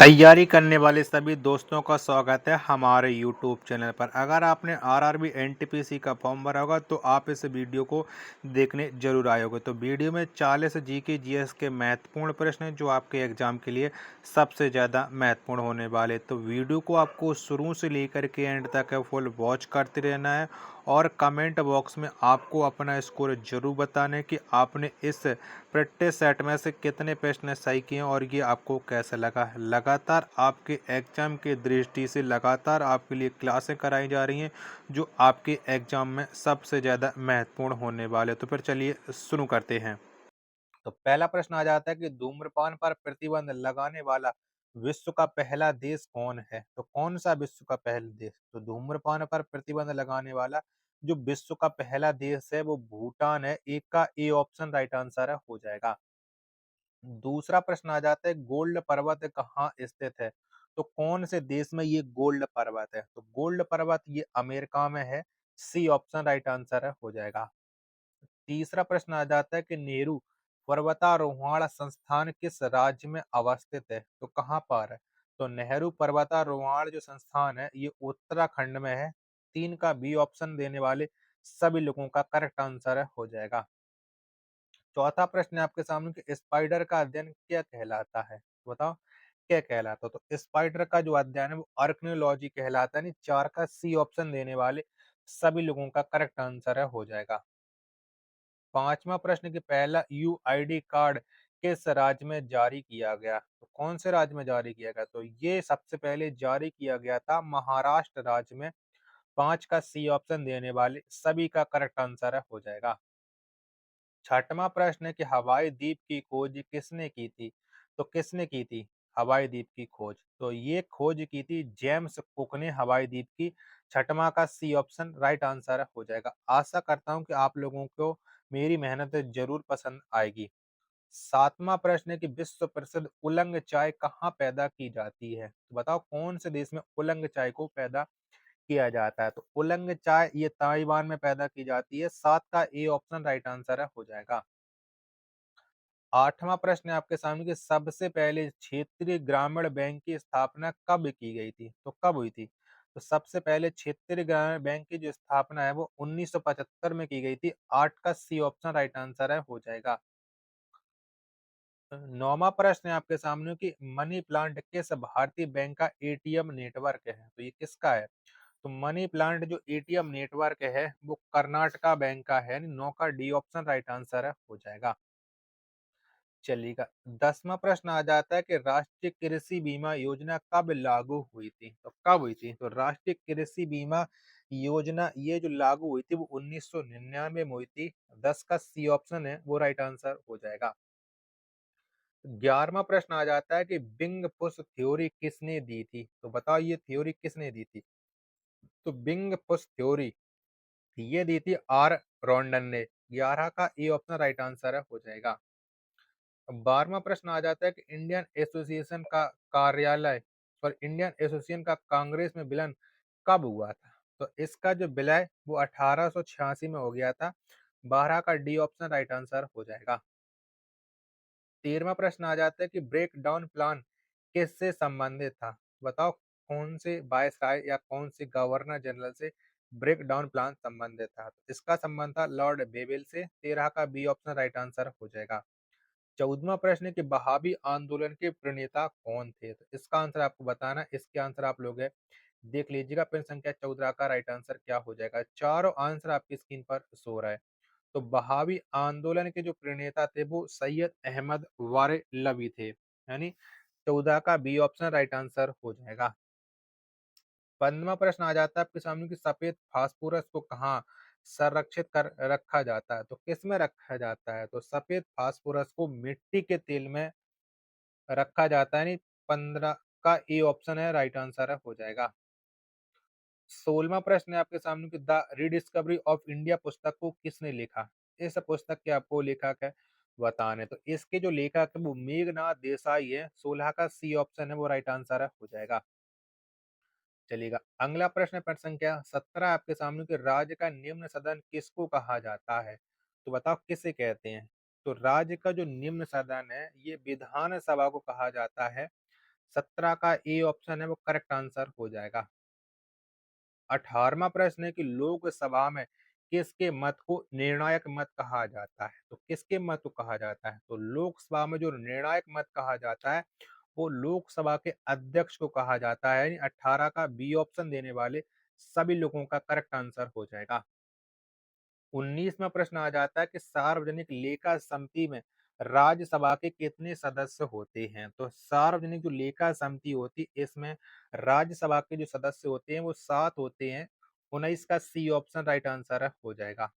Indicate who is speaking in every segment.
Speaker 1: तैयारी करने वाले सभी दोस्तों का स्वागत है हमारे यूट्यूब चैनल पर। अगर आपने आरआरबी एनटीपीसी का फॉर्म भरा होगा तो आप इस वीडियो को देखने जरूर आए होगे। तो वीडियो में 40 जीके जीएस के महत्वपूर्ण प्रश्न हैं जो आपके एग्जाम के लिए सबसे ज़्यादा महत्वपूर्ण होने वाले। तो वीडियो को आपको शुरू से लेकर के एंड तक फुल वॉच करते रहना है और कमेंट बॉक्स में आपको अपना स्कोर जरूर बताना है कि आपने इस प्रैक्टिस सेट में से कितने प्रश्न सही किए और ये आपको कैसा लगा। लगातार आपके एग्जाम की दृष्टि से लगातार आपके लिए क्लासें कराई जा रही हैं जो आपके एग्जाम में सबसे ज़्यादा महत्वपूर्ण होने वाले। तो फिर चलिए शुरू करते हैं। तो पहला प्रश्न आ जाता है कि धूम्रपान पर प्रतिबंध लगाने वाला विश्व का पहला देश कौन है। तो कौन सा विश्व का पहला देश? तो धूम्रपान पर प्रतिबंध लगाने वाला जो विश्व का पहला देश है वो भूटान है। एक का ए ऑप्शन राइट आंसर है हो जाएगा। दूसरा प्रश्न आ जाता है गोल्ड पर्वत कहाँ स्थित है। तो कौन से देश में ये गोल्ड पर्वत है? तो गोल्ड पर्वत ये अमेरिका में है। सी ऑप्शन राइट आंसर है हो जाएगा। तीसरा प्रश्न आ जाता है कि नेहरू पर्वतारोहण संस्थान किस राज्य में अवस्थित है। तो कहाँ पर है? तो नेहरू पर्वतारोहण जो संस्थान है ये उत्तराखंड में है। तीन का बी ऑप्शन देने वाले सभी लोगों का करेक्ट आंसर है हो जाएगा। चौथा प्रश्न है आपके सामने कि स्पाइडर का अध्ययन क्या कहलाता है। तो बताओ क्या कहलाता है। तो स्पाइडर का जो अध्ययन है वो आर्कनियोलॉजी कहलाता है। नहीं, चार का सी ऑप्शन देने वाले सभी लोगों का करेक्ट आंसर है हो जाएगा। पांचवा प्रश्न कि पहला यूआईडी कार्ड किस राज्य में जारी किया गया। तो कौन से राज्य में जारी किया गया? तो ये सबसे पहले जारी किया गया था महाराष्ट्र राज्य में। पांच का सी ऑप्शन देने वाले सभी का करेक्ट आंसर है हो जाएगा। छठवां प्रश्न है कि हवाई द्वीप की खोज किसने की थी। तो किसने की थी हवाई द्वीप की खोज? तो ये खोज की थी जेम्स कुक ने हवाई द्वीप की। छठवां का सी ऑप्शन राइट आंसर है हो जाएगा। आशा करता हूं कि आप लोगों को मेरी मेहनत जरूर पसंद आएगी। सातवां प्रश्न है कि विश्व प्रसिद्ध उलंग चाय कहाँ पैदा की जाती है। तो बताओ कौन से देश में उलंग चाय को पैदा किया जाता है। तो उलंग चाय ये ताइवान में पैदा की जाती है। सात का ए ऑप्शन राइट आंसर है हो जाएगा। आठवां प्रश्न है आपके सामने कि सबसे पहले क्षेत्रीय ग्रामीण बैंक की स्थापना कब की गई थी। तो कब हुई थी? तो सबसे पहले क्षेत्रीय ग्रामीण बैंक की जो स्थापना है वो 1975 में की गई थी। आठ का सी ऑप्शन राइट आंसर है हो जाएगा। नौवां प्रश्न है आपके सामने कि मनी प्लांट किस भारतीय बैंक का एटीएम नेटवर्क है। तो ये किसका है? तो मनी प्लांट जो एटीएम नेटवर्क है वो कर्नाटका बैंक का है। नौ का डी ऑप्शन राइट आंसर है हो जाएगा। चलिएगा, 10वां प्रश्न आ जाता है कि राष्ट्रीय कृषि बीमा योजना कब लागू हुई थी। तो कब हुई थी? तो राष्ट्रीय कृषि बीमा योजना ये जो लागू हुई थी वो 1999 में हुई थी। 10 का सी ऑप्शन है वो राइट आंसर हो जाएगा। 11वां प्रश्न आ जाता है कि बिंग पुश थ्योरी किसने दी थी। तो बताओ ये थ्योरी किसने दी थी। तो बिंग पुश थ्योरी ये दी थी आर रॉन्डन ने। 11 का ए ऑप्शन राइट आंसर है हो जाएगा। 12वां प्रश्न आ जाता है कि इंडियन एसोसिएशन का कार्यालय और इंडियन एसोसिएशन का कांग्रेस में विलय कब हुआ था। तो इसका जो विलय वो 1886 में हो गया था। 12 का डी ऑप्शन राइट आंसर हो जाएगा। 13वां प्रश्न आ जाता है कि ब्रेक डाउन प्लान किससे संबंधित था। बताओ कौन से वायसराय या कौन से गवर्नर जनरल से ब्रेक डाउन प्लान संबंधित था। तो इसका संबंध था लॉर्ड बेवेल से। 13 का बी ऑप्शन राइट आंसर हो जाएगा। 14वां प्रश्न है कि बहावी आंदोलन के प्रणेता कौन थे। तो इसका आंसर आपको बताना है। इसके आंसर आप लोग देख लीजिएगा। प्रश्न संख्या 14 का राइट आंसर क्या हो जाएगा। चारों आंसर आपकी स्क्रीन पर शो रहा है। तो बहावी आंदोलन के जो प्रणेता थे वो सैयद अहमद वारेलवी थे। यानी 14 का बी ऑप्शन राइट आंसर हो जाएगा। 15वां प्रश्न आ जाता है आपके सामने कि सफेद फास्फोरस को कहाँ संरक्षित कर रखा जाता है। तो किस में रखा जाता है? तो सफेद फास्फोरस को मिट्टी के तेल में रखा जाता है। नहीं, 15 का ए ऑप्शन है राइट आंसर है हो जाएगा। 16वां प्रश्न है आपके सामने कि द रिडिस्कवरी ऑफ इंडिया पुस्तक को किसने लिखा। इस पुस्तक के आपको लेखक है बताने। तो इसके जो लेखक है वो मेघनाथ देसाई है। 16 का सी ऑप्शन है वो राइट आंसर है हो जाएगा। चलिएगा, अगला प्रश्न है प्रश्न संख्या 17 आपके सामने कि राज्य का निम्न सदन किसको कहा जाता है। तो बताओ किसे कहते हैं। तो राज्य का जो निम्न सदन है ये विधान सभा को कहा जाता है। 17 का ए ऑप्शन है वो करेक्ट आंसर हो जाएगा। 18वां प्रश्न है कि लोकसभा में किसके मत को निर्णायक मत कहा जाता है? तो किसके मत को कहा जाता है? तो लोकसभा में जो निर्णायक मत कहा जाता है, वो लोकसभा के अध्यक्ष को कहा जाता है। यानी 18 का बी ऑप्शन देने वाले सभी लोगों का करेक्ट आंसर हो जाएगा। 19वां प्रश्न आ जाता है कि सार्वजनिक लेखा समिति में राज्यसभा के कितने सदस्य होते हैं? तो सार्वजनिक जो लेखा समिति होती है, इसमें राज्यसभा के जो सदस्य होते हैं वो 7 होते हैं। 19 का सी ऑप्शन राइट आंसर है हो जाएगा।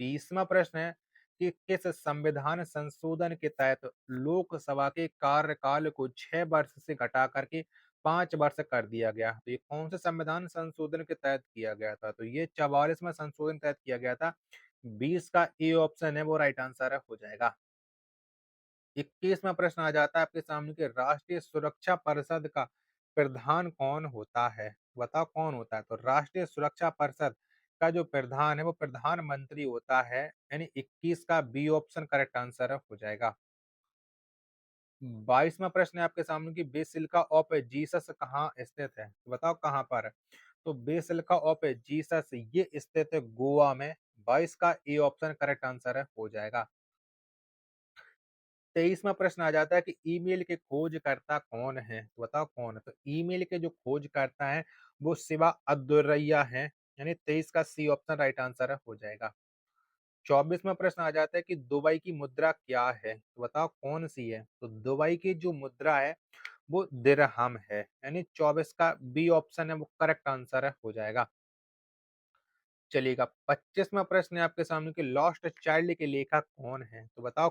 Speaker 1: 20वां प्रश्न है कि किस संविधान संशोधन के तहत लोकसभा के कार्यकाल को 6 वर्ष से घटा करके 5 वर्ष कर दिया गया? तो ये कौन से संविधान संशोधन के तहत किया गया था? तो ये 44वां संशोधन के तहत किया गया था। 20 का ए ऑप्शन है वो राइट आंसर है हो जाएगा। 21वां प्रश्न आ जाता है आपके सामने कि राष्ट्रीय सुरक्षा परिषद का प्रधान कौन होता है? बताओ कौन होता है? तो राष्ट्रीय सुरक्षा परिषद का जो प्रधान है वो प्रधानमंत्री होता है। यानी 21 का बी ऑप्शन करेक्ट आंसर है हो जाएगा। 22वां प्रश्न है आपके सामने कि बेसिलिका ऑफ जीसस कहाँ स्थित है? तो बताओ कहाँ पर है? तो बेसिलिका ऑफ जीसस ये स्थित है गोवा में। 22 का ए ऑप्शन करेक्ट आंसर है हो जाएगा। 23वां प्रश्न आ जाता है कि ईमेल के खोजकर्ता कौन है? तो बताओ कौन है? तो ईमेल के जो खोजकर्ता हैं वो शिवा अब्दुर्रैया हैं। यानी 23 का सी ऑप्शन राइट आंसर है हो जाएगा। 24वां प्रश्न आ जाता है कि दुबई की मुद्रा क्या है? तो बताओ कौन सी है? तो दुबई की जो मुद्रा है वो दिरहम है। यानी 24 का बी ऑप्शन है वो करेक्ट आंसर है हो जाएगा। चलिएगा 25वां प्रश्न है आपके सामने कि लॉस्ट चाइल्ड के लेखक कौन है? तो बताओ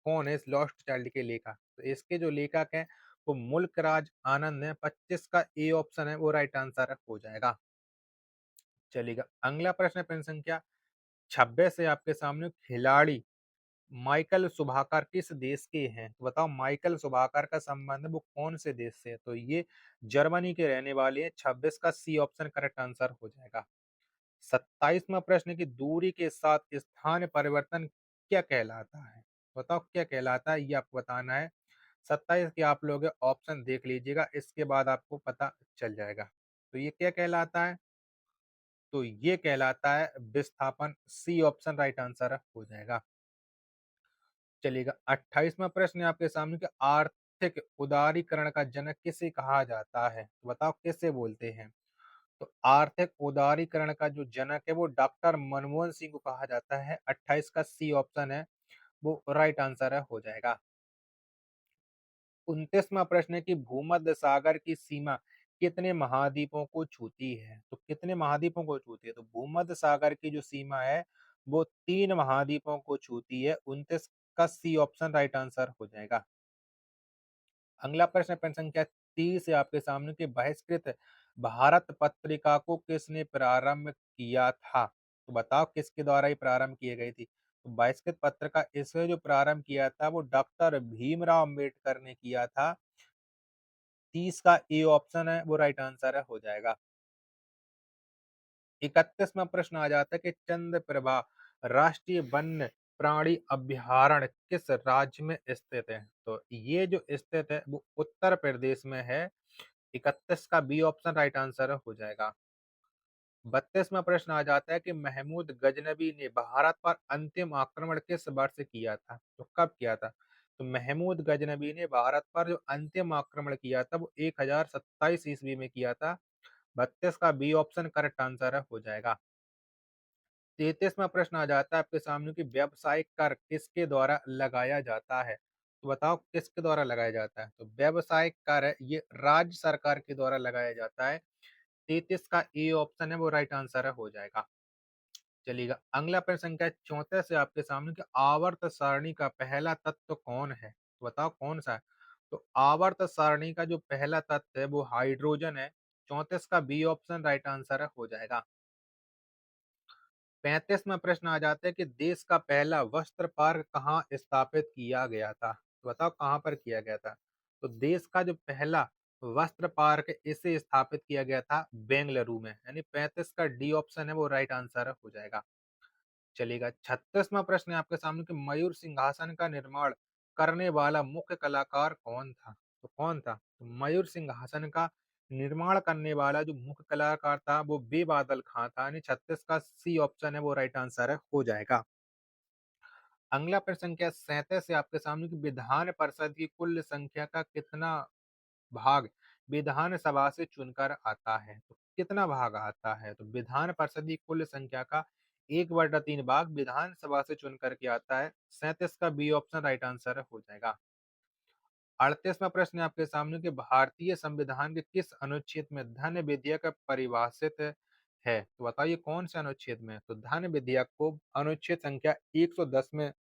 Speaker 1: कौन है इस लॉस्ट चाइल्ड के लेखक? तो इसके जो लेखक हैं वो मुल्क राज आनंद है। 25 का ए ऑप्शन है वो राइट आंसर हो जाएगा। चलिएगा अगला प्रश्न है प्रश्न संख्या 26 से आपके सामने खिलाड़ी माइकल सुभाकर किस देश के हैं? तो बताओ माइकल सुभाकर का संबंध वो कौन से देश से है? तो ये जर्मनी के रहने वाले हैं। 26 का सी ऑप्शन करेक्ट आंसर हो जाएगा। 27वां प्रश्न है कि दूरी के साथ स्थान परिवर्तन क्या कहलाता है? बताओ क्या कहलाता है ये आपको बताना है। 27 के आप लोग ऑप्शन देख लीजिएगा, इसके बाद आपको पता चल जाएगा। तो ये क्या कहलाता है? तो ये कहलाता है विस्थापन। सी ऑप्शन राइट आंसर हो जाएगा। चलिएगा 28वां प्रश्न है आपके सामने कि आर्थिक उदारीकरण का जनक किसे कहा जाता है? तो बताओ किसे बोलते हैं? तो आर्थिक उदारीकरण का जो जनक है वो डॉक्टर मनमोहन सिंह को कहा जाता है। 28 का सी ऑप्शन है वो राइट आंसर है हो जाएगा। 29वां प्रश्न है कि भूमध्य सागर की सीमा कितने महाद्वीपों को छूती है? तो कितने महाद्वीपों को छूती है? तो भूमध्य सागर की जो सीमा है वो 3 महाद्वीपों को छूती है। 29 का सी ऑप्शन राइट आंसर हो जाएगा। अगला प्रश्न प्रश्न संख्या 30 है आपके सामने कि बहिष्कृत भारत पत्रिका को किसने प्रारंभ किया था? तो बताओ किसके द्वारा ये प्रारंभ की गई थी? तो बहिष्कृत पत्रिका इसने जो प्रारंभ किया था वो डॉक्टर भीमराव अम्बेडकर ने किया था। 30 का ए ऑप्शन है वो राइट आंसर है हो जाएगा। 31वां प्रश्न आ जाता है कि चंद्रप्रभा राष्ट्रीय वन्य प्राणी अभ्यारण्य किस राज्य में स्थित है? तो ये जो स्थित है वो उत्तर प्रदेश में है। 31 का बी ऑप्शन राइट आंसर हो जाएगा। 32वां प्रश्न आ जाता है कि महमूद गजनबी ने भारत पर अंतिम आक्रमण किस वर्ष किया था? तो कब किया था? तो महमूद गजनबी ने भारत पर जो अंतिम आक्रमण किया था वो 1027 ईस्वी में किया था। 32 का बी ऑप्शन करेक्ट आंसर है हो जाएगा। 33वां प्रश्न आ जाता है आपके सामने कि व्यावसायिक कर किसके द्वारा लगाया जाता है? तो बताओ किसके द्वारा लगाया जाता है? तो व्यावसायिक कर है ये राज्य सरकार के द्वारा लगाया जाता है। 33 का ए ऑप्शन है वो राइट आंसर है हो जाएगा। चलिएगा अगला प्रश्न संख्या 34 से आपके सामने कि आवर्त सारणी का पहला तत्व कौन है? तो बताओ कौन सा है? तो आवर्त सारणी का जो पहला तत्व है वो हाइड्रोजन है। 34 का बी ऑप्शन राइट आंसर है हो जाएगा। 35वां प्रश्न आ जाता है कि देश का पहला वस्त्र पार्क कहाँ स्थापित किया गया था? तो बताओ कहाँ पर किया गया था? तो देश का जो पहला वस्त्र पार्क है, इसे स्थापित किया गया था बेंगलुरु में। यानी 35 का डी ऑप्शन है वो राइट आंसर हो जाएगा। चलिएगा 36वां प्रश्न है आपके सामने कि मयूर सिंहासन का निर्माण करने वाला मुख्य कलाकार कौन था? तो कौन था? तो मयूर सिंहासन का निर्माण करने वाला जो मुख्य कलाकार था वो बी बादल खां था, यानी 36 का सी ऑप्शन है वो राइट आंसर है हो जाएगा। अगला प्रश्न संख्या 37 है आपके सामने कि विधान परिषद की कुल संख्या का कितना भाग विधानसभा से चुनकर आता है? तो कितना भाग आता है? तो विधान परिषद की कुल संख्या का 1/3 भाग विधानसभा से चुनकर के आता है। 37 का बी ऑप्शन राइट आंसर हो जाएगा। 38वां प्रश्न है आपके सामने कि भारतीय संविधान के किस अनुच्छेद में धन विधेयक परिभाषित है? तो बताइए कौन से अनुच्छेद में? तो धन विधेयक को अनुच्छेद संख्या 110 में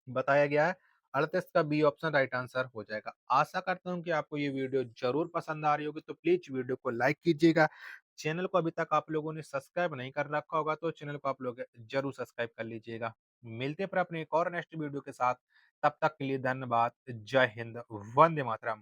Speaker 1: बताया गया है। 38 का बी ऑप्शन राइट आंसर हो जाएगा। आशा करता हूँ कि आपको ये वीडियो ज़रूर पसंद आ रही होगी, तो प्लीज़ वीडियो को लाइक कीजिएगा। चैनल को अभी तक आप लोगों ने सब्सक्राइब नहीं कर रखा होगा, तो चैनल को आप लोग ज़रूर सब्सक्राइब कर लीजिएगा। मिलते हैं फिर अपने एक और नेक्स्ट वीडियो के साथ, तब तक के लिए धन्यवाद। जय हिंद, वंदे मातरम।